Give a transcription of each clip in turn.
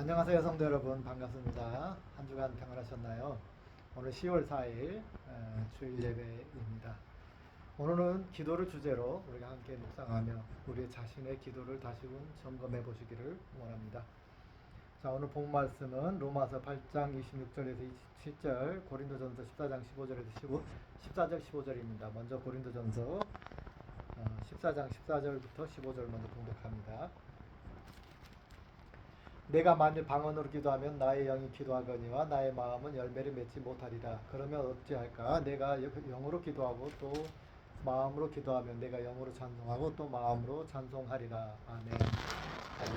안녕하세요 성도 여러분, 반갑습니다. 한 주간 평안하셨나요? 오늘 10월 4일 주일 예배입니다. 오늘은 기도를 주제로 우리가 함께 묵상하며 우리 자신의 기도를 다시금 점검해 보시기를 원합니다. 자, 오늘 본 말씀은 로마서 8장 26절에서 27절, 고린도전서 14장 15절에서 14절 15절입니다. 먼저 고린도전서 14장 14절부터 15절 먼저 공독합니다. 내가 만일 방언으로 기도하면 나의 영이 기도하거니와 나의 마음은 열매를 맺지 못하리라. 그러면 어찌할까? 내가 영으로 기도하고 또 마음으로 기도하면 내가 영으로 찬송하고 또 마음으로 찬송하리라. 아멘.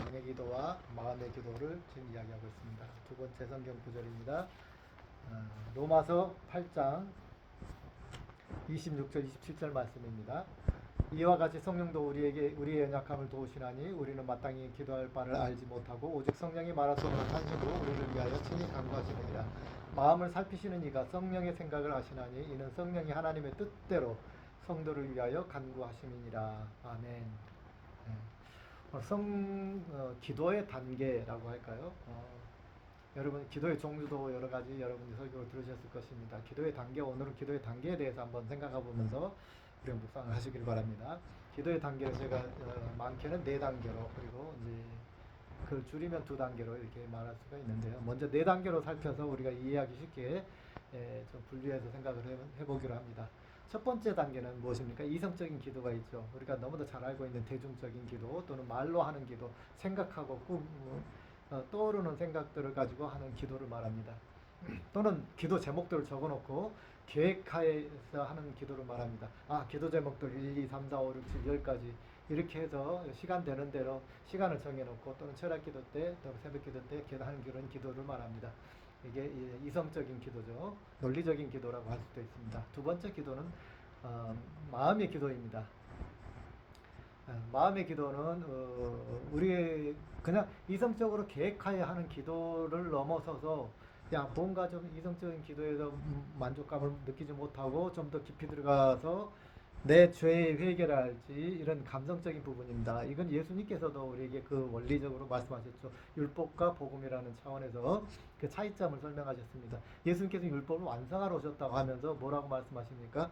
영의 기도와 마음의 기도를 지금 이야기하고 있습니다. 두 번째 성경 구절입니다. 로마서 8장 26절 27절 말씀입니다. 이와 같이 성령도 우리에게 우리의 연약함을 도우시나니 우리는 마땅히 기도할 바를 알지 못하고 오직 성령이 말하소서 하시고 우리를 위하여 친히 간구하시느니라. 마음을 살피시는 이가 성령의 생각을 하시나니 이는 성령이 하나님의 뜻대로 성도를 위하여 간구하심이니라. 아멘. 기도의 단계라고 할까요? 여러분 기도의 종류도 여러 가지 여러분이 설교를 들으셨을 것입니다. 기도의 단계, 오늘은 기도의 단계에 대해서 한번 생각해 보면서 우리가 묵상을 하시길 바랍니다. 기도의 단계를 제가 많게는 4단계로, 그리고 이제 그 줄이면 2단계로 이렇게 말할 수가 있는데요. 먼저 4단계로 살펴서 우리가 이해하기 쉽게 좀 분류해서 생각을 해보기로 합니다. 첫 번째 단계는 무엇입니까? 이성적인 기도가 있죠. 우리가 너무도 잘 알고 있는 대중적인 기도, 또는 말로 하는 기도, 생각하고 떠오르는 생각들을 가지고 하는 기도를 말합니다. 또는 기도 제목들을 적어놓고 계획하에서 하는 기도를 말합니다. 기도 제목들 1, 2, 3, 4, 5, 6, 7, 10까지 이렇게 해서 시간 되는 대로 시간을 정해놓고, 또는 철학 기도 때, 또는 새벽 기도 때 하는 그런 기도를 말합니다. 이게 이성적인 기도죠. 논리적인 기도라고 할 수도 있습니다. 두 번째 기도는 마음의 기도입니다. 마음의 기도는 우리 그냥 이성적으로 계획하여 하는 기도를 넘어서서 뭔가 좀 이성적인 기도에서 만족감을 느끼지 못하고 좀 더 깊이 들어가서 내 죄의 회개를 할지, 이런 감성적인 부분입니다. 이건 예수님께서도 우리에게 그 원리적으로 말씀하셨죠. 율법과 복음이라는 차원에서 그 차이점을 설명하셨습니다. 예수님께서 율법을 완성하러 오셨다고 하면서 뭐라고 말씀하십니까?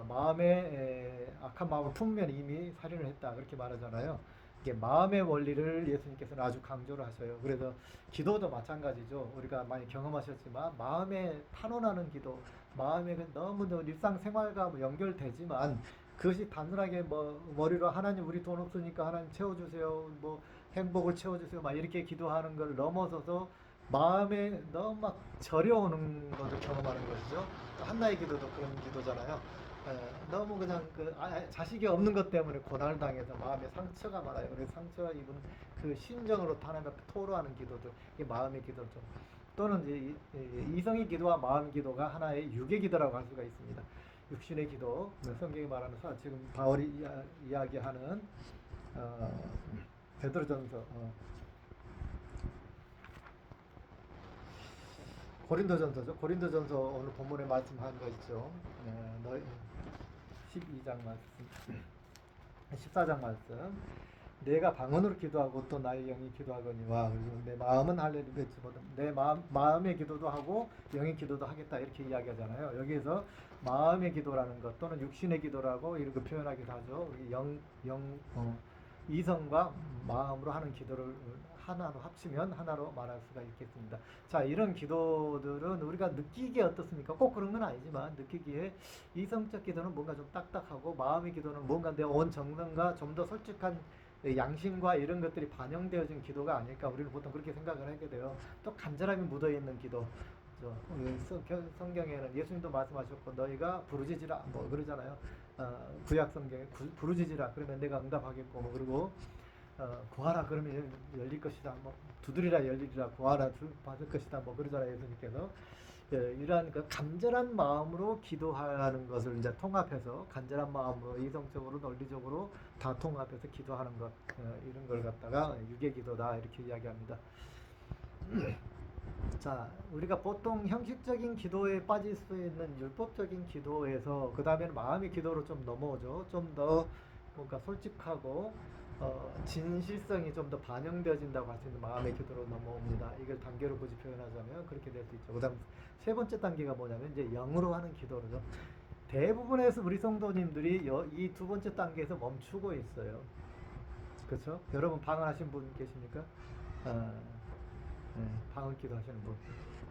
마음에 악한 마음을 품으면 이미 살인을 했다, 그렇게 말하잖아요. 이게 마음의 원리를 예수님께서는 아주 강조를 하셔요. 그래서 기도도 마찬가지죠. 우리가 많이 경험하셨지만 마음에 탄원하는 기도, 마음에 너무 일상생활과 연결되지만 그것이 단순하게 머리로 하나님 우리 돈 없으니까 하나님 채워주세요, 행복을 채워주세요, 이렇게 기도하는 걸 넘어서서 마음에 너무 막 저려오는 것을 경험하는 것이죠. 한나의 기도도 그런 기도잖아요. 너무 그냥 자식이 없는 것 때문에 고난을 당해서 마음에 상처가 많아요. 그래서 상처가 입은 그 심정으로 하나님 앞에 토로하는 기도들, 이게 마음의 기도죠. 또는 이제 이성의 기도와 마음 기도가 하나의 육의 기도라고 할 수가 있습니다. 육신의 기도, 성경이 말하는 지금 바울이 이야기하는 베드로전서, 고린도전서죠. 고린도전서 오늘 본문에 말씀한 거 있죠. 너희 12장 말씀, 14장 말씀. 내가 방언으로 기도하고 또 나의 영이 기도하거니와, 그리고 내 마음은 할례를 맺지 못함. 내 마음의 기도도 하고 영의 기도도 하겠다, 이렇게 이야기하잖아요. 여기에서 마음의 기도라는 것, 또는 육신의 기도라고 이렇게 표현하기도 하죠. 우리 이성과 마음으로 하는 기도를 하나로 합치면 하나로 말할 수가 있겠습니다. 자, 이런 기도들은 우리가 느끼기에 어떻습니까? 꼭 그런 건 아니지만 느끼기에 이성적 기도는 뭔가 좀 딱딱하고, 마음의 기도는 뭔가 내 온 정성과 좀 더 솔직한 양심과 이런 것들이 반영되어진 기도가 아닐까, 우리는 보통 그렇게 생각을 하게 돼요. 또 간절함이 묻어있는 기도, 성경에는 예수님도 말씀하셨고 너희가 부르짖으라 그러잖아요. 구약 성경에 부르짖으라 그러면 내가 응답하겠고, 그리고 구하라 그러면 열릴 것이다, 두드리라 열리리라, 구하라 받을 것이다, 그러잖아요 예수님께서. 이러한 그 간절한 마음으로 기도하는 것을 이제 통합해서, 간절한 마음으로 이성적으로 논리적으로 다 통합해서 기도하는 것, 이런 걸 갖다가 육의 기도다, 이렇게 이야기합니다. 자, 우리가 보통 형식적인 기도에 빠질 수 있는 율법적인 기도에서 그 다음에는 마음의 기도로 좀 넘어오죠. 좀 더 뭔가 솔직하고 진실성이 좀 더 반영되어진다고 할 수 있는 마음의 기도로 넘어옵니다. 이걸 단계로 굳이 표현하자면 그렇게 될 수 있죠. 그다음 세 번째 단계가 뭐냐면 이제 영으로 하는 기도로죠. 대부분의 우리 성도님들이 이 두 번째 단계에서 멈추고 있어요. 그렇죠? 여러분 방언하신 분 계십니까? 네, 방언 기도 하시는 분,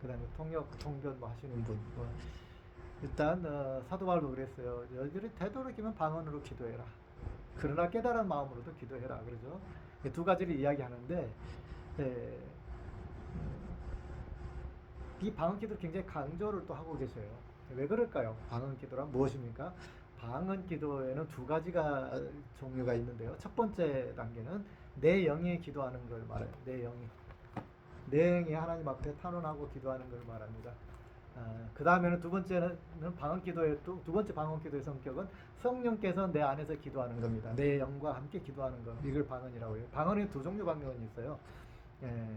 그다음에 통역, 통변 뭐 하시는 분, 일단 사도 바울도 그랬어요. 너희들이 되도록이면 방언으로 기도해라. 그러나 깨달은 마음으로도 기도해라. 그러죠. 두 가지를 이야기하는데 예, 이 방언 기도를 굉장히 강조를 또 하고 계셔요. 왜 그럴까요? 방언 기도란 무엇입니까? 방언 기도에는 두 가지가 종류가 있는데요. 첫 번째 단계는 내 영이 기도하는 걸 말해요. 내 영이. 내 영이 하나님 앞에 탄원하고 기도하는 걸 말합니다. 그 다음에는 두 번째는 방언 기도의 두 번째 방언 기도의 성격은 성령께서 내 안에서 기도하는 겁니다. 내 영과 함께 기도하는 것. 이걸 방언이라고 해요. 방언이 두 종류 방언이 있어요. 예,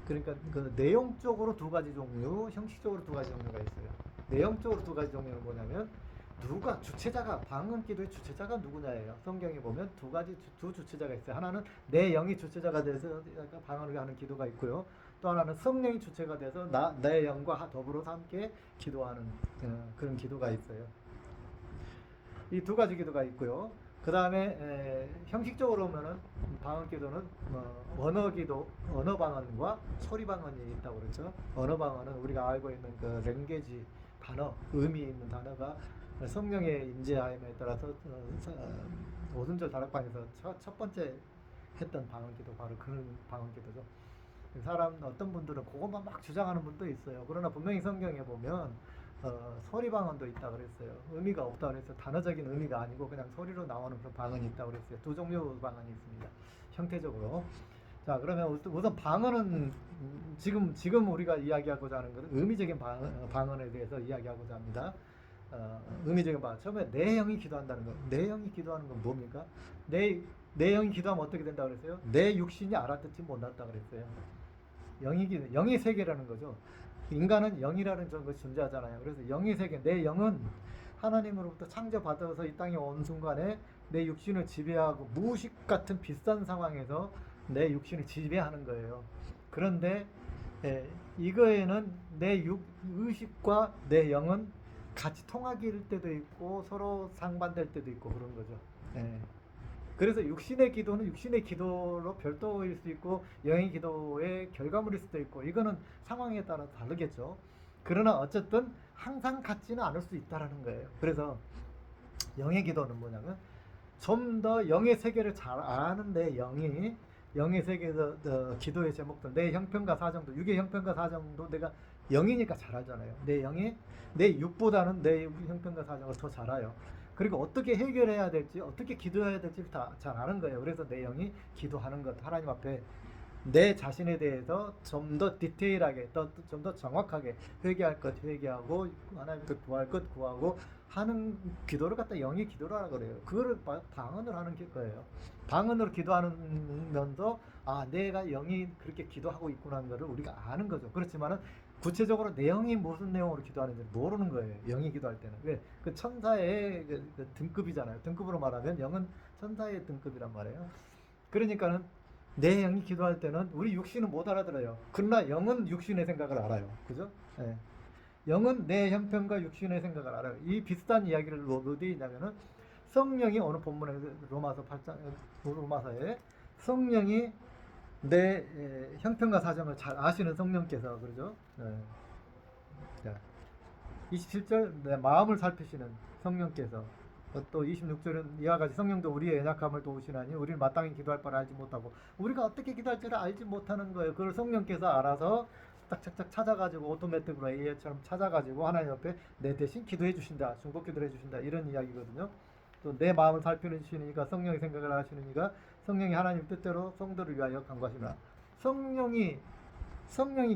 그러니까 그 내용적으로 두 가지 종류, 형식적으로 두 가지 종류가 있어요. 내용적으로 두 가지 종류는 뭐냐면 누가 주체자가 방언 기도의 주체자가 누구냐예요. 성경에 보면 두 주체자가 있어요. 하나는 내 영이 주체자가 돼서 방언을 하는 기도가 있고요. 또 하나는 성령이 주체가 돼서 내 영과 더불어서 함께 기도하는 그런 기도가 있어요. 이 두 가지 기도가 있고요. 그 다음에 형식적으로 보면은 방언 기도는 언어 기도, 언어 방언과 소리 방언이 있다고 그랬죠. 언어 방언은 우리가 알고 있는 그 랭게지 단어, 의미 있는 단어가 성령의 임재하임에 따라서 오순절 다락방에서 첫 번째 했던 방언 기도, 바로 그런 방언 기도죠. 사람 어떤 분들은 그것만 막 주장하는 분도 있어요. 그러나 분명히 성경에 보면 소리 방언도 있다 그랬어요. 의미가 없다 그랬어요. 단어적인 의미가 아니고 그냥 소리로 나오는 그런 방언이 있다 그랬어요. 두 종류 방언이 있습니다. 형태적으로. 자, 그러면 우선 방언은 지금 우리가 이야기하고자 하는 것은 의미적인 방언에 대해서 이야기하고자 합니다. 의미적인 방언. 처음에 내 영이 기도한다는 거. 내 영이 기도하는 건 뭡니까? 내 영이 기도하면 어떻게 된다 그랬어요? 내 육신이 알아듣지 못한다 그랬어요. 영의 세계라는 거죠. 인간은 영이라는 것이 존재하잖아요. 그래서 영의 세계, 내 영은 하나님으로부터 창조받아서 이 땅에 온 순간에 내 육신을 지배하고 무의식 같은 비싼 상황에서 내 육신을 지배하는 거예요. 그런데 이거에는 내 의식과 내 영은 같이 통하길 때도 있고 서로 상반될 때도 있고 그런 거죠. 그래서 육신의 기도는 육신의 기도로 별도일 수 있고 영의 기도의 결과물일 수도 있고 이거는 상황에 따라 다르겠죠. 그러나 어쨌든 항상 같지는 않을 수 있다라는 거예요. 그래서 영의 기도는 뭐냐면 좀 더 영의 세계를 잘 아는데 영의 세계에서 기도의 제목도 내 형편과 사정도 육의 형편과 사정도 내가 영이니까 잘 알잖아요. 내 영이 내 육보다는 내 형편과 사정을 더 잘 알아요. 그리고 어떻게 해결해야 될지 어떻게 기도해야 될지 다 잘 아는 거예요. 그래서 내 영이 기도하는 것, 하나님 앞에 내 자신에 대해서 좀 더 디테일하게 좀 더 정확하게 회개할 것 회개하고 하나님께 구할 것 구하고 하는 기도를 갖다 영의 기도라 그래요. 그거를 방언을 하는 거예요. 방언으로 기도하면서 내가 영이 그렇게 기도하고 있구나 하는 거를 우리가 아는 거죠. 그렇지만은 구체적으로 내용이 무슨 내용으로 기도하는지 모르는 거예요. 영이 기도할 때는. 왜? 그 천사의 그 등급이잖아요. 등급으로 말하면 영은 천사의 등급이란 말이에요. 그러니까는 내 영이 기도할 때는 우리 육신은 못 알아들어요. 그러나 영은 육신의 생각을 알아요. 그죠? 네. 영은 내 형편과 육신의 생각을 알아요. 이 비슷한 이야기를 어디에 있냐면은 성령이 어느 본문에 로마서 8장 로마서에 성령이 내 형편과 사정을 잘 아시는 성령께서 그러죠. 자, 27절 내 마음을 살피시는 성령께서 또 26절은 이와 같이 성령도 우리의 연약함을 도우시나니 우리는 마땅히 기도할 바를 알지 못하고 우리가 어떻게 기도할지를 알지 못하는 거예요. 그걸 성령께서 알아서 딱딱딱 찾아가지고 오토매틱으로 AI처럼 찾아가지고 하나님 옆에 내 대신 기도해 주신다. 중보 기도를 해주신다. 이런 이야기거든요. 또 내 마음을 살피시니까 성령의 생각을 하시니까 성령이 하나님 뜻대로 성도를 위하여 간구하시나. 성령이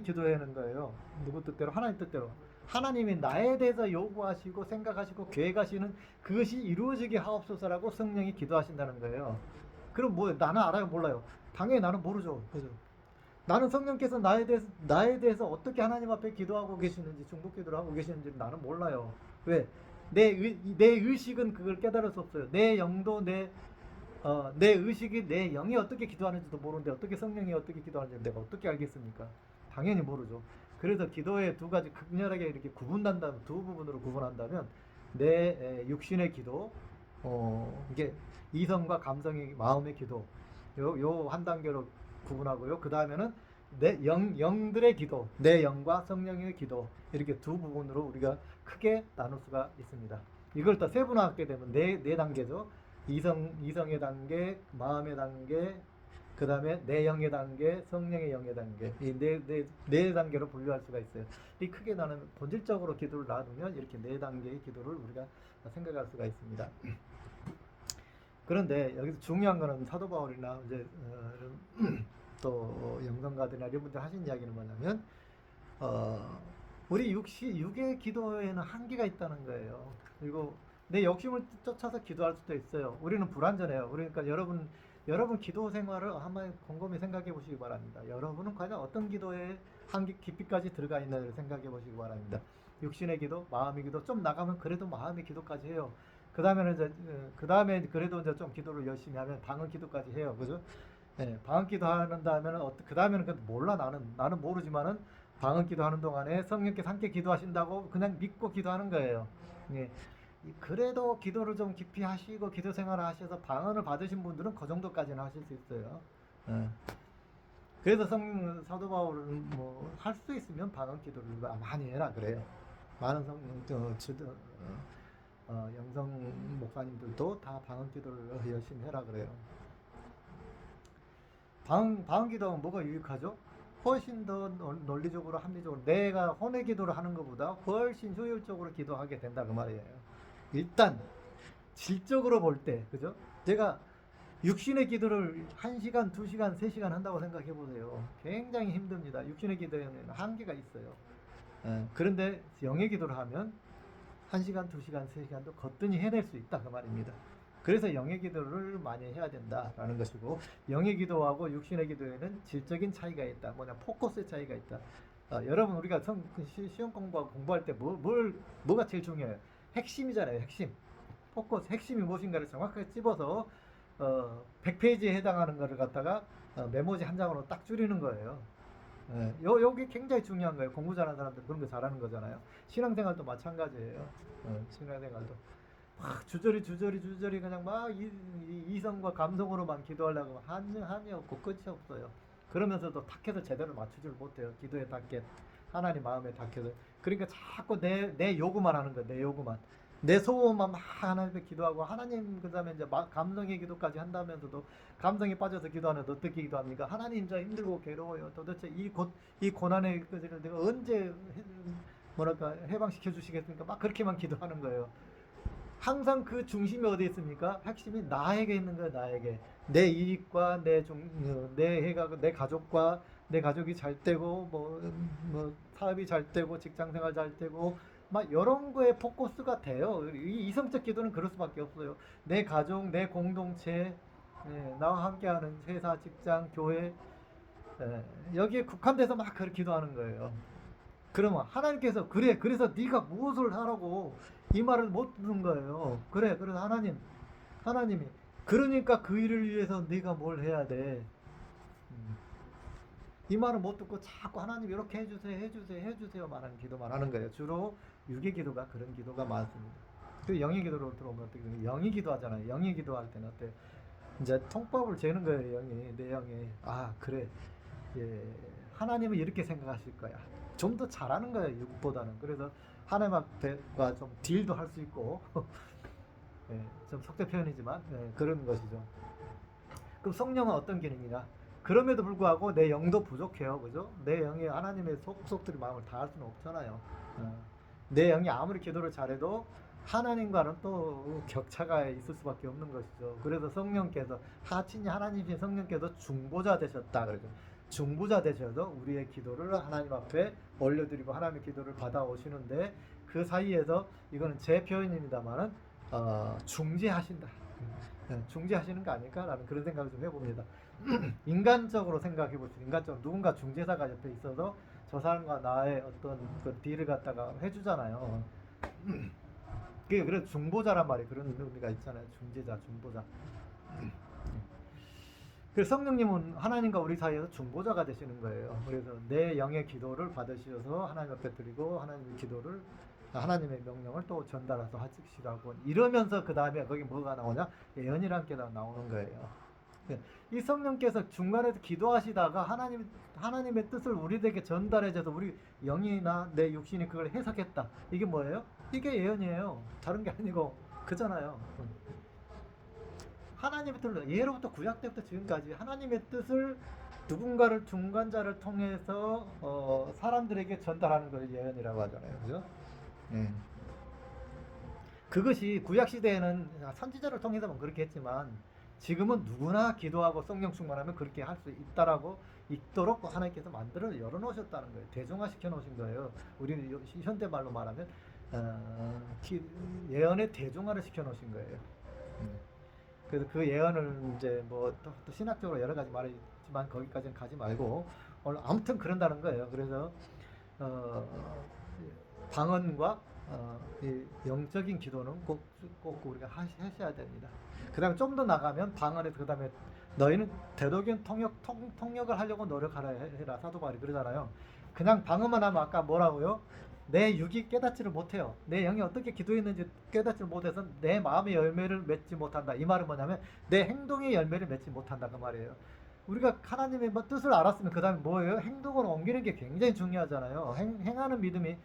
기도하는 거예요. 누구 뜻대로? 하나님 뜻대로. 하나님이 나에 대해서 요구하시고 생각하시고 계획하시는 그것이 이루어지게 하옵소서라고 성령이 기도하신다는 거예요. 그럼 뭐 나는 알아요? 몰라요? 당연히 나는 모르죠. 그죠? 나는 성령께서 나에 대해서 어떻게 하나님 앞에 기도하고 계시는지 중보 기도를 하고 계시는지 나는 몰라요. 왜? 내 의식은 그걸 깨달을 수 없어요. 내 영도 내 내 의식이 내 영이 어떻게 기도하는지도 모르는데 어떻게 성령이 어떻게 기도하는지 내가 어떻게 알겠습니까? 당연히 모르죠. 그래서 기도의 두 가지 극렬하게 이렇게 구분한다면, 두 부분으로 구분한다면 내 육신의 기도, 이게 이성과 감성의 마음의 기도, 요 한 단계로 구분하고요. 그 다음에는 내 영들의 기도, 내 영과 성령의 기도, 이렇게 두 부분으로 우리가 크게 나눌 수가 있습니다. 이걸 더 세분화하게 되면 네 단계죠. 이성의 단계, 마음의 단계, 그 다음에 내 영의 단계, 성령의 영의 단계, 이 네 단계로 분류할 수가 있어요. 이 크게 나는 본질적으로 기도를 나누면 이렇게 네 단계의 기도를 우리가 생각할 수가 있습니다. 그런데 여기서 중요한 거는 사도 바울이나 이제 또 영성가들이나 이런 분들 하신 이야기는 뭐냐면 우리 육의 기도에는 한계가 있다는 거예요. 그리고 내 욕심을 쫓아서 기도할 수도 있어요. 우리는 불완전해요. 그러니까 여러분 기도 생활을 한번 곰곰이 생각해 보시기 바랍니다. 여러분은 과연 어떤 기도에 한계 깊이까지 들어가 있는지를 생각해 보시기 바랍니다. 육신의 기도, 마음의 기도, 좀 나가면 그래도 마음의 기도까지 해요. 그 다음에 그래도 이제 좀 기도를 열심히 하면 방언 기도까지 해요. 그죠? 예, 방언 기도하는다 하면은 그 다음에는 몰라. 나는 모르지만은 방언 기도하는 동안에 성령께서 함께 기도하신다고 그냥 믿고 기도하는 거예요. 예. 그래도 기도를 좀 깊이 하시고 기도 생활을 하셔서 방언을 받으신 분들은 그 정도까지는 하실 수 있어요. 예. 그래서 사도 바울은 뭐 할 수 있으면 방언 기도를 많이 해라 그래요. 많은 영성 목사님들도 다 방언 기도를 열심히 해라 그래요. 방언 기도는 뭐가 유익하죠? 훨씬 더 논리적으로 합리적으로 내가 혼의 기도를 하는 것보다 훨씬 효율적으로 기도하게 된다 그 말이에요. 일단 질적으로 볼 때, 그죠? 제가 육신의 기도를 1시간, 2시간, 3시간 한다고 생각해 보세요. 굉장히 힘듭니다. 육신의 기도에는 한계가 있어요. 그런데 영의 기도를 하면 1시간, 2시간, 3시간도 거뜬히 해낼 수 있다 그 말입니다. 그래서 영의 기도를 많이 해야 된다라는 것이고, 영의 기도하고 육신의 기도에는 질적인 차이가 있다. 포커스의 차이가 있다. 여러분 우리가 시험 공부할 때 뭐가 제일 중요해요? 핵심이잖아요. 핵심. 포커스, 핵심이 무엇인가를 정확하게 찝어서 100페이지에 해당하는 것을 갖다가 메모지 한 장으로 딱 줄이는 거예요. 요게 굉장히 중요한 거예요. 공부 잘하는 사람들 그런 거 잘하는 거잖아요. 신앙생활도 마찬가지예요. 신앙생활도 막 주저리 그냥 막 이성과 감성으로만 기도하려고 한이 없고 끝이 없어요. 그러면서도 타켓을 제대로 맞추질 못해요. 기도의 타켓, 하나님 마음의 타켓을. 그러니까 자꾸 내 요구만 하는 거예요. 내 요구만. 내 소원만 막 하나님께 기도하고 하나님 그다음에 이제 감성의 기도까지 한다면서도 감성에 빠져서 기도하는데 어떻게 기도합니까? 하나님 저 힘들고 괴로워요. 도대체 이 고난의 것을 내가 언제 해방시켜 주시겠습니까? 막 그렇게만 기도하는 거예요. 항상 그 중심이 어디에 있습니까? 핵심이 나에게 있는 거예요. 나에게 내 이익과 내 가족과 내 가족이 잘 되고 뭐 사업이 잘 되고 직장생활 잘 되고 막 이런 거에 포커스가 돼요. 이 이성적 기도는 그럴 수밖에 없어요. 내 가족, 내 공동체, 나와 함께하는 회사, 직장, 교회, 여기에 국한돼서 막 그렇게 기도하는 거예요. 그러면 하나님께서 그래서 네가 무엇을 하라고 이 말을 못 듣는 거예요. 그래서 하나님이 그러니까 그 일을 위해서 네가 뭘 해야 돼. 이 말은 못 듣고 자꾸 하나님 이렇게 해주세요 말하는 기도만 하는 거예요. 주로 육의 기도가 그런 기도가 많습니다. 그 영의 기도로 들어오면 어떻게 돼요? 영의 기도하잖아요. 영의 기도할 때는 어때요? 이제 통법을 재는 거예요. 내 영이. 그래. 예, 하나님은 이렇게 생각하실 거야. 좀 더 잘하는 거예요. 육보다는. 그래서 하나님 앞에가 좀 딜도 할 수 있고 좀 속된 표현이지만 그런 것이죠. 그럼 성령은 어떤 기능이냐? 그럼에도 불구하고 내 영도 부족해요. 그죠? 내 영이 하나님의 속속들이 마음을 다 할 수는 없잖아요. 내 영이 아무리 기도를 잘해도 하나님과는 또 격차가 있을 수밖에 없는 것이죠. 그래서 성령께서 하친이 하나님이신 성령께서 중보자 되셨다. 그러죠. 중보자 되셔서 우리의 기도를 하나님 앞에 올려드리고 하나님의 기도를 받아오시는데 그 사이에서 이거는 제 표현입니다만은 중재하신다. 중재하시는 거 아닐까라는 그런 생각을 좀 해봅니다. 인간적으로 생각해 보시죠. 인간적으로 누군가 중재사가 옆에 있어서 저 사람과 나의 어떤 그 딜을 갖다가 해주잖아요. 그래서 중보자란 말이 그런 의미가 있잖아요. 중재자, 중보자. 그래서 성령님은 하나님과 우리 사이에서 중보자가 되시는 거예요. 그래서 내 영의 기도를 받으셔서 하나님 앞에 드리고 하나님의 기도를 하나님의 명령을 또 전달해서 하시라고 이러면서 그 다음에 거기 뭐가 나오냐? 예언이란 게 나오는 거예요. 이 성령께서 중간에서 기도하시다가 하나님의 뜻을 우리에게 전달해줘서 우리 영이나 내 육신이 그걸 해석했다. 이게 뭐예요? 이게 예언이에요. 다른 게 아니고 그잖아요. 하나님의 뜻을 예로부터 구약 때부터 지금까지 하나님의 뜻을 누군가를 중간자를 통해서 사람들에게 전달하는 걸 예언이라고 하잖아요. 그죠? 그것이 구약 시대에는 선지자를 통해서만 그렇게 했지만 지금은 누구나 기도하고 성령 충만하면 그렇게 할 수 있도록 하나님께서 만들어 열어놓으셨다는 거예요. 대중화시켜 놓으신 거예요. 우리는 현대말로 말하면 예언의 대중화를 시켜 놓으신 거예요. 그래서 그 예언을 이제 또 신학적으로 여러 가지 말이지만 거기까지는 가지 말고 오늘 아무튼 그런다는 거예요. 그래서 방언과 이 영적인 기도는 꼭 우리가 하셔야 됩니다. 그 다음에 좀 더 나가면 방언에서 그 다음에 너희는 대도견 통역을 하려고 노력하라 해라. 사도 바울이 그러잖아요. 그냥 방언만 하면 아까 뭐라고요? 내 육이 깨닫지를 못해요. 내 영이 어떻게 기도했는지 깨닫지를 못해서 내 마음의 열매를 맺지 못한다. 이 말은 뭐냐면 내 행동의 열매를 맺지 못한다 그 말이에요. 우리가 하나님의 뜻을 알았으면 그 다음에 뭐예요? 행동으로 옮기는 게 굉장히 중요하잖아요. 행하는 믿음이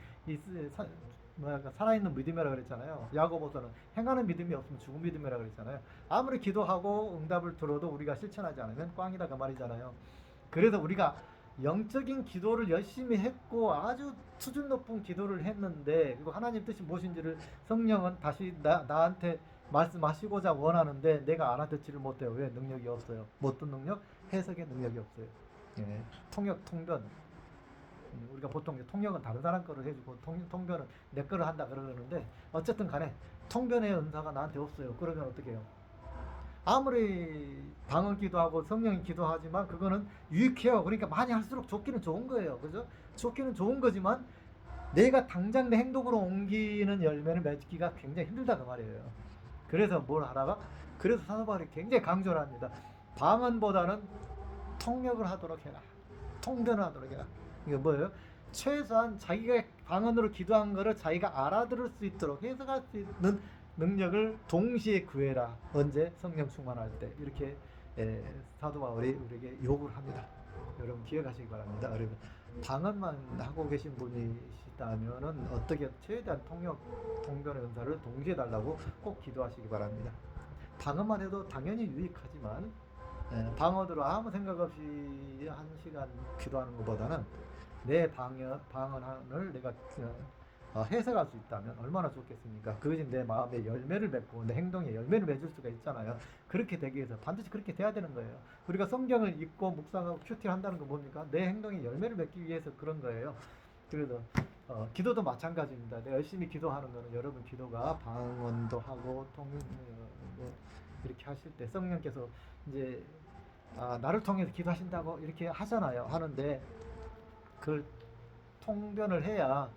살아있는 믿음이라고 그랬잖아요. 야고보서는 행하는 믿음이 없으면 죽은 믿음이라고 그랬잖아요. 아무리 기도하고 응답을 들어도 우리가 실천하지 않으면 꽝이다 그 말이잖아요. 그래서 우리가 영적인 기도를 열심히 했고 아주 수준 높은 기도를 했는데 그리고 하나님 뜻이 무엇인지를 성령은 다시 나한테 말씀하시고자 원하는데 내가 알아듣지를 못해요. 왜? 능력이 없어요. 어떤 능력? 해석의 능력이 없어요. 통역, 통변. 우리가 보통 통역은 다른 사람 거를 해주고 통변은 내 거를 한다 그러는데 어쨌든 간에 통변의 은사가 나한테 없어요. 그러면 어떻게 해요? 아무리 방언 기도하고 성령이 기도하지만 그거는 유익해요. 그러니까 많이 할수록 좋기는 좋은 거예요. 그죠? 좋기는 좋은 거지만 내가 당장 내 행동으로 옮기는 열매를 맺기가 굉장히 힘들다 그 말이에요. 그래서 뭘 하다가 그래서 사도 바울이 굉장히 강조를 합니다. 방언보다는 통역을 하도록 해라. 통변을 하도록 해라. 이게 뭐예요? 최소한 자기가 방언으로 기도한 거를 자기가 알아들을 수 있도록 해석할 수 있는 능력을 동시에 구해라. 언제? 성령 충만할 때. 이렇게 사도 바울이 우리에게 요구를 합니다. 여러분 기억하시기 바랍니다. 여러분 방언만 하고 계신 분이시다면은 어떻게 최대한 통변의 은사를 동시에 달라고 꼭 기도하시기 바랍니다. 방언만 해도 당연히 유익하지만 방언으로 아무 생각 없이 1시간 기도하는 것보다는 내 방언을 내가 해석할 수 있다면 얼마나 좋겠습니까? 그것이 내 마음의 열매를 맺고 내 행동에 열매를 맺을 수가 있잖아요. 그렇게 되기 위해서 반드시 그렇게 돼야 되는 거예요. 우리가 성경을 읽고 묵상하고 큐티를 한다는 건 뭡니까? 내 행동에 열매를 맺기 위해서 그런 거예요. 그래서 기도도 마찬가지입니다. 내가 열심히 기도하는 거는 여러분 기도가 방언도 하고 이렇게 하실 때 성령께서 이제 나를 통해서 기도하신다고 이렇게 하잖아요. 하는데 그 통변을 해야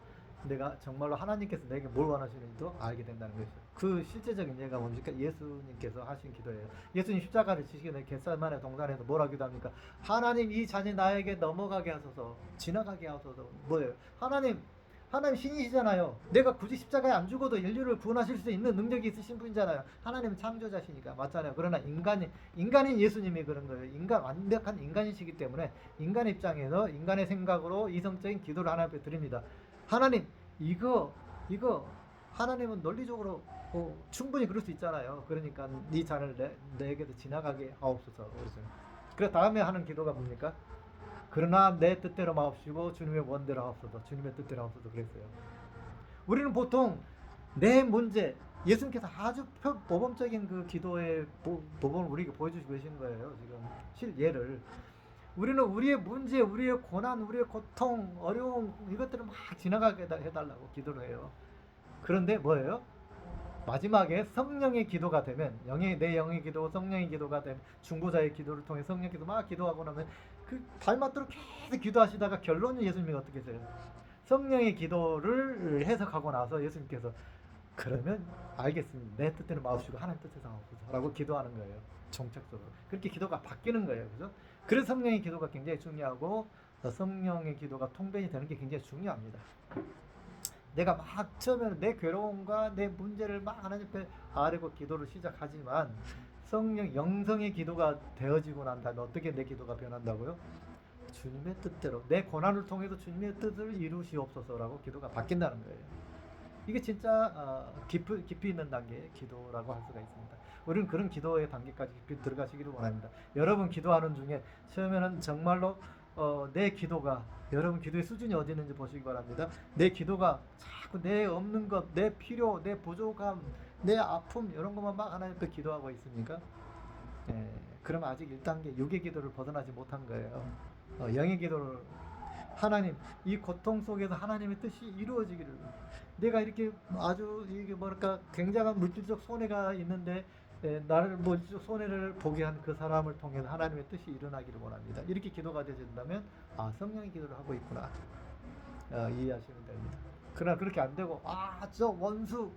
내가 정말로 하나님께서 내게 뭘 원하시는지도 알게 된다는 것이죠. 그 실제적인 예가 뭡니까? 예수님께서 하신 기도예요. 예수님 십자가를 지시기 전에 겟세마네 동산에서 뭐라 기도합니까? 하나님 이 잔이 나에게 넘어가게 하소서, 지나가게 하소서. 뭐예요? 하나님 신이시잖아요. 내가 굳이 십자가에 안 죽어도 인류를 구원하실 수 있는 능력이 있으신 분이잖아요. 하나님은 창조자시니까 맞잖아요. 그러나 인간인 예수님이 그런 거예요. 완벽한 인간이시기 때문에 인간의 입장에서 인간의 생각으로 이성적인 기도를 하나님 앞에 드립니다. 하나님 이거 하나님은 논리적으로 충분히 그럴 수 있잖아요. 그러니까 네 잔을 내게도 지나가게 하옵소서. 그래서 다음에 하는 기도가 뭡니까? 그러나 내 뜻대로 마옵시고 주님의 원대로 하옵소서. 주님의 뜻대로 하옵소서 그랬어요. 우리는 보통 내 문제 예수님께서 아주 모범적인 그 기도의 모범을 우리에게 보여주시고 계신 거예요. 지금 실예를 우리는 우리의 문제, 우리의 고난, 우리의 고통, 어려움 이것들을 막 지나가게 해달라고 기도를 해요. 그런데 뭐예요? 마지막에 성령의 기도가 되면 내 영의 기도, 성령의 기도가 되면 중보자의 기도를 통해 성령께서 막 기도하고 나면 그 발맞도록 계속 기도하시다가 결론은 예수님이 어떻게 했어요? 성령의 기도를 해석하고 나서 예수님께서 그러면 알겠습니다. 내 뜻대로 마옵시고 하나님 뜻대로 하옵소서 라고 기도하는 거예요. 정책적으로 그렇게 기도가 바뀌는 거예요. 그죠? 그래서 성령의 기도가 굉장히 중요하고 성령의 기도가 통변이 되는 게 굉장히 중요합니다. 내가 막 처음에는 내 괴로움과 내 문제를 막 하나님 앞에 아뢰고 기도를 시작하지만 성령 영성의 기도가 되어지고 난 다음에 어떻게 내 기도가 변한다고요? 주님의 뜻대로 내 고난을 통해서 주님의 뜻을 이루시옵소서라고 기도가 바뀐다는 거예요. 이게 진짜 깊이 있는 단계의 기도라고 할 수가 있습니다. 우리는 그런 기도의 단계까지 깊이 들어가시기를 원합니다. 여러분 기도하는 중에 처음에는 정말로 내 기도가 여러분 기도의 수준이 어디 있는지 보시기 바랍니다. 내 기도가 자꾸 내 없는 것, 내 필요, 내 부족함, 내 아픔 이런 것만 막 하나님 앞에 기도하고 있습니까? 그럼 아직 1단계 육의 기도를 벗어나지 못한 거예요. 영의 기도를 하나님 이 고통 속에서 하나님의 뜻이 이루어지기를 내가 이렇게 아주 이게 뭐랄까 굉장한 물질적 손해가 있는데 나를 물질적 손해를 보게 한 그 사람을 통해서 하나님의 뜻이 일어나기를 원합니다. 이렇게 기도가 되어진다면 성령의 기도를 하고 있구나 이해하시면 됩니다. 그러나 그렇게 안 되고 저 원수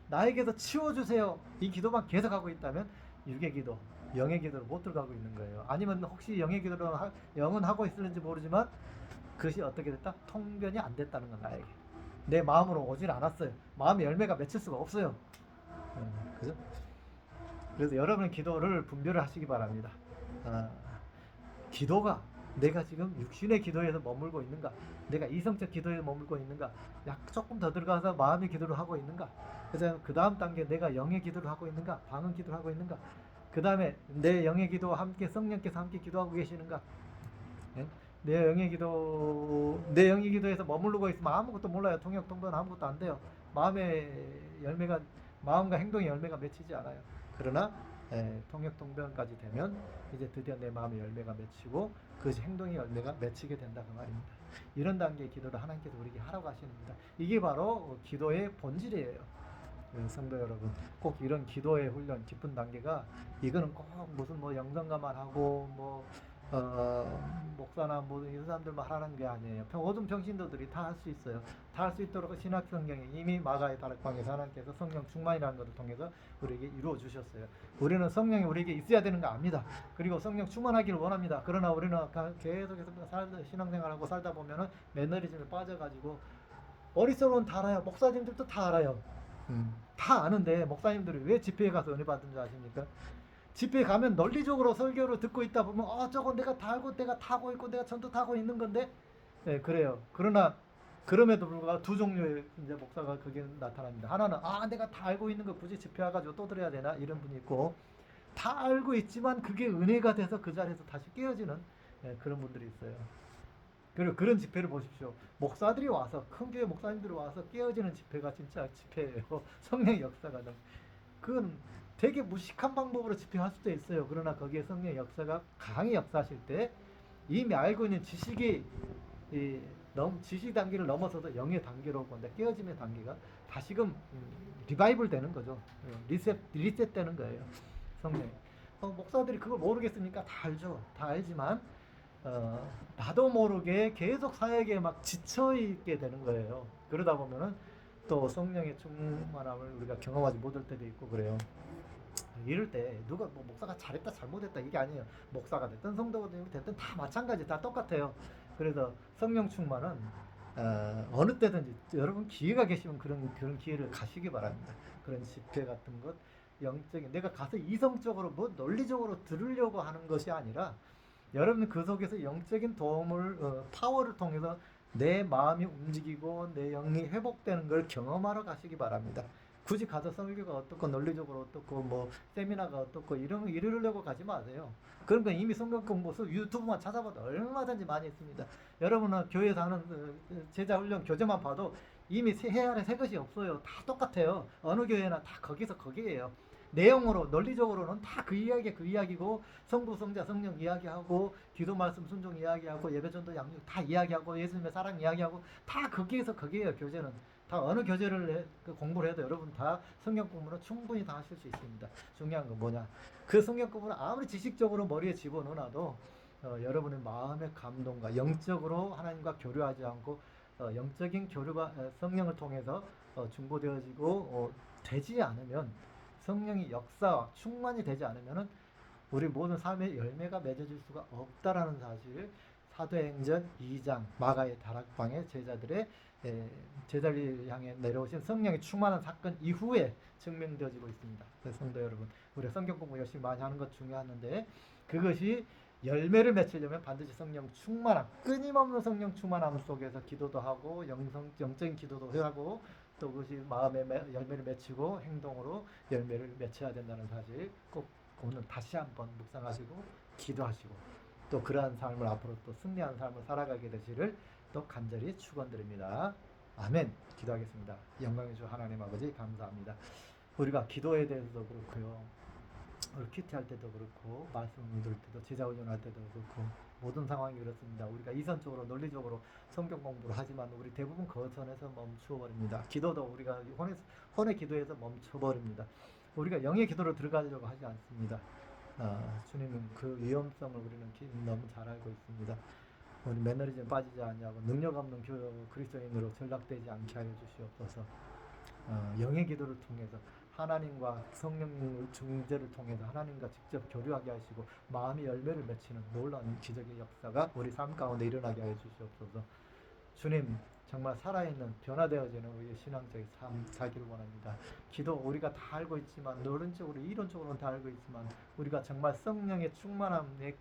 나에게서 치워주세요 이 기도만 계속하고 있다면 육의 기도 영의 기도를 못 들어가고 있는 거예요. 아니면 혹시 영의 기도를 영은 하고 있을는지 모르지만 그것이 어떻게 됐다? 통변이 안 됐다는 건 나에게 내 마음으로 오질 않았어요. 마음의 열매가 맺힐 수가 없어요. 그죠? 그래서 여러분의 기도를 분별을 하시기 바랍니다. 기도가 내가 지금 육신의 기도에서 머물고 있는가, 내가 이성적 기도에 머물고 있는가, 조금 더 들어가서 마음의 기도를 하고 있는가, 그래서 그 다음 단계 내가 영의 기도를 하고 있는가, 방언 기도를 하고 있는가, 그 다음에 내 영의 기도와 함께 성령께서 함께 기도하고 계시는가. 내 영의 기도에서 머무르고 있으면 아무것도 몰라요. 통역 통변 아무것도 안 돼요. 마음과 행동의 열매가 맺히지 않아요. 그러나 통역 통변까지 되면 이제 드디어 내 마음의 열매가 맺히고 그것이 행동의 열매가 맺히게 된다 그 말입니다. 이런 단계의 기도를 하나님께서 우리에게 하라고 하시는입니다. 이게 바로 기도의 본질이에요. 성도 여러분, 꼭 이런 기도의 훈련 깊은 단계가 이거는 꼭 무슨 영성가만 하고 목사나 이런 사람들만 하라는 게 아니에요. 모든 평신도들이 다 할 수 있어요. 다 할 수 있도록 신약 성경에 이미 마가의 다락방에서 하나님께서 성령 충만이라는 것을 통해서 우리에게 이루어 주셨어요. 우리는 성령이 우리에게 있어야 되는 거 압니다. 그리고 성령 충만하기를 원합니다. 그러나 우리는 계속해서 신앙생활하고 살다 보면은 매너리즘에 빠져가지고 어리석은 다 알아요. 목사님들도 다 알아요. 다 아는데 목사님들이 왜 집회에 가서 은혜 받은 줄 아십니까? 집회에 가면 논리적으로 설교를 듣고 있다 보면 저건 내가 다 알고 내가 타고 있고 내가 전도 타고 있는 건데 그래요. 그러나 그럼에도 불구하고 두 종류의 이제 목사가 거기에 나타납니다. 하나는 내가 다 알고 있는 거 굳이 집회 와가지고 또 들어야 되나 이런 분이 있고 다 알고 있지만 그게 은혜가 돼서 그 자리에서 다시 깨어지는 그런 분들이 있어요. 그리고 그런 집회를 보십시오. 목사들이 와서 큰 교회 목사님들이 와서 깨어지는 집회가 진짜 집회예요. 성령의 역사가 그건 되게 무식한 방법으로 집회할 수도 있어요. 그러나 거기에 성령의 역사가 강히 역사하실 때 이미 알고 있는 지식이 지식 단계를 넘어서서 영의 단계로 올 건데 깨어짐의 단계가 다시금 리바이벌 되는 거죠. 리셋 되는 거예요. 성령. 목사들이 그걸 모르겠으니까 다 알죠. 다 알지만 나도 모르게 계속 사역에 막 지쳐있게 되는 거예요. 그러다 보면은 또 성령의 충만함을 우리가 경험하지 못할 때도 있고 그래요. 이럴 때 누가 목사가 잘했다 잘못했다 이게 아니에요. 목사가 됐든 성도가 됐든 다 마찬가지, 다 똑같아요. 그래서 성령 충만은 어느 때든지 여러분 기회가 계시면 그런 기회를 가시기 바랍니다. 그런 집회 같은 것 영적인 내가 가서 이성적으로 논리적으로 들으려고 하는 것이 아니라 여러분 그 속에서 영적인 도움을 파워를 통해서 내 마음이 움직이고 내 영이 회복되는 걸 경험하러 가시기 바랍니다. 굳이 가서 설교가 어떻고 논리적으로 어떻고 세미나가 어떻고 이러려고 가지 마세요. 그런 건 이미 성경 공부서 유튜브만 찾아봐도 얼마든지 많이 있습니다. 여러분은 교회에서 하는 제자 훈련 교재만 봐도 이미 해 아래 새 것이 없어요. 다 똑같아요. 어느 교회나 다 거기에요. 내용으로 논리적으로는 다 그 이야기고 성부 성자 성령 이야기하고 기도 말씀 순종 이야기하고 예배 전도 양육 다 이야기하고 예수님의 사랑 이야기하고 다 거기에요. 교재는 다 어느 교재를 공부를 해도 여러분 다 성경 공부는 충분히 다 하실 수 있습니다. 중요한 건 뭐냐, 그 성경 공부는 아무리 지식적으로 머리에 집어넣어놔도 여러분의 마음의 감동과 영적으로 하나님과 교류하지 않고 영적인 교류가 성령을 통해서 중보되어지고 되지 않으면, 성령이 역사와 충만이 되지 않으면은 우리 모든 삶의 열매가 맺어질 수가 없다라는 사실, 사도행전 2장 마가의 다락방에 제자를 향해 내려오신 성령의 충만한 사건 이후에 증명되어지고 있습니다. 성도 여러분, 우리 성경 공부 열심히 많이 하는 것 중요한데, 그것이 열매를 맺으려면 반드시 성령 충만함, 끊임없는 성령 충만함 속에서 기도도 하고 영적인 기도도 하고, 또 그것이 마음의 열매를 맺히고 행동으로 열매를 맺혀야 된다는 사실 꼭 오늘 다시 한번 묵상하시고 기도하시고, 또 그러한 삶을 앞으로 또 승리하는 삶을 살아가게 되시를 또 간절히 축원드립니다. 아멘. 기도하겠습니다. 영광의 주 하나님 아버지, 감사합니다. 우리가 기도에 대해서도 그렇고요, 우리 큐티 할 때도 그렇고, 말씀을 들을 때도, 제자 훈련할 때도 그렇고, 모든 상황이 그렇습니다. 우리가 이선적으로 논리적으로 성경 공부를 하지만 우리 대부분 거선에서 멈추어 버립니다. 기도도 우리가 혼의 기도에서 멈춰 버립니다. 우리가 영의 기도로 들어가려고 하지 않습니다. 주님은 그 위험성을 우리는 너무 잘 알고 있습니다. 우리 매너리즘 빠지지 않냐고, 능력 없는 그리스도인으로 전락되지 않게 하여 주시옵소서. 영의 기도를 통해서 하나님과 성령 중재를 통해서 하나님과 직접 교류하게 하시고 마음의 열매를 맺히는 놀라운 기적의 역사가 우리 삶 가운데 일어나게 하여 주시옵소서. 주님, 정말 살아있는 변화되어지는 우리의 신앙적인 삶 살기를 원합니다. 기도 우리가 다 알고 있지만, 이론적으로 이론적으로는 다 알고 있지만, 우리가 정말 성령의 충만함의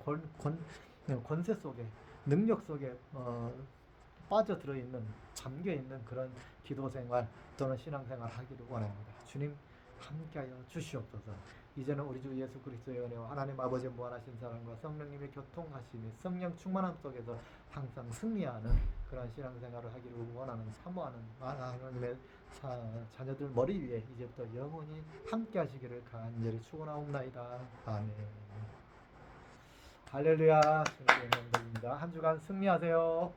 권세 속에, 능력 속에 빠져들어 있는, 잠겨 있는 그런 기도 생활 또는 신앙 생활 하기를 원합니다. 주님, 함께하여 주시옵소서. 이제는 우리 주 예수 그리스도의 은혜와 하나님 아버지의 무한하신 사랑과 성령님의 교통하심이 성령 충만함 속에서 항상 승리하는 그런 신앙생활을 하기를 원하는, 사모하는 하나님의 자녀들 머리 위에 이제부터 영원히 함께하시기를 간절히 축원하옵나이다. 아멘. 할렐루야. 주님의 영광입니다. 한 주간 승리하세요.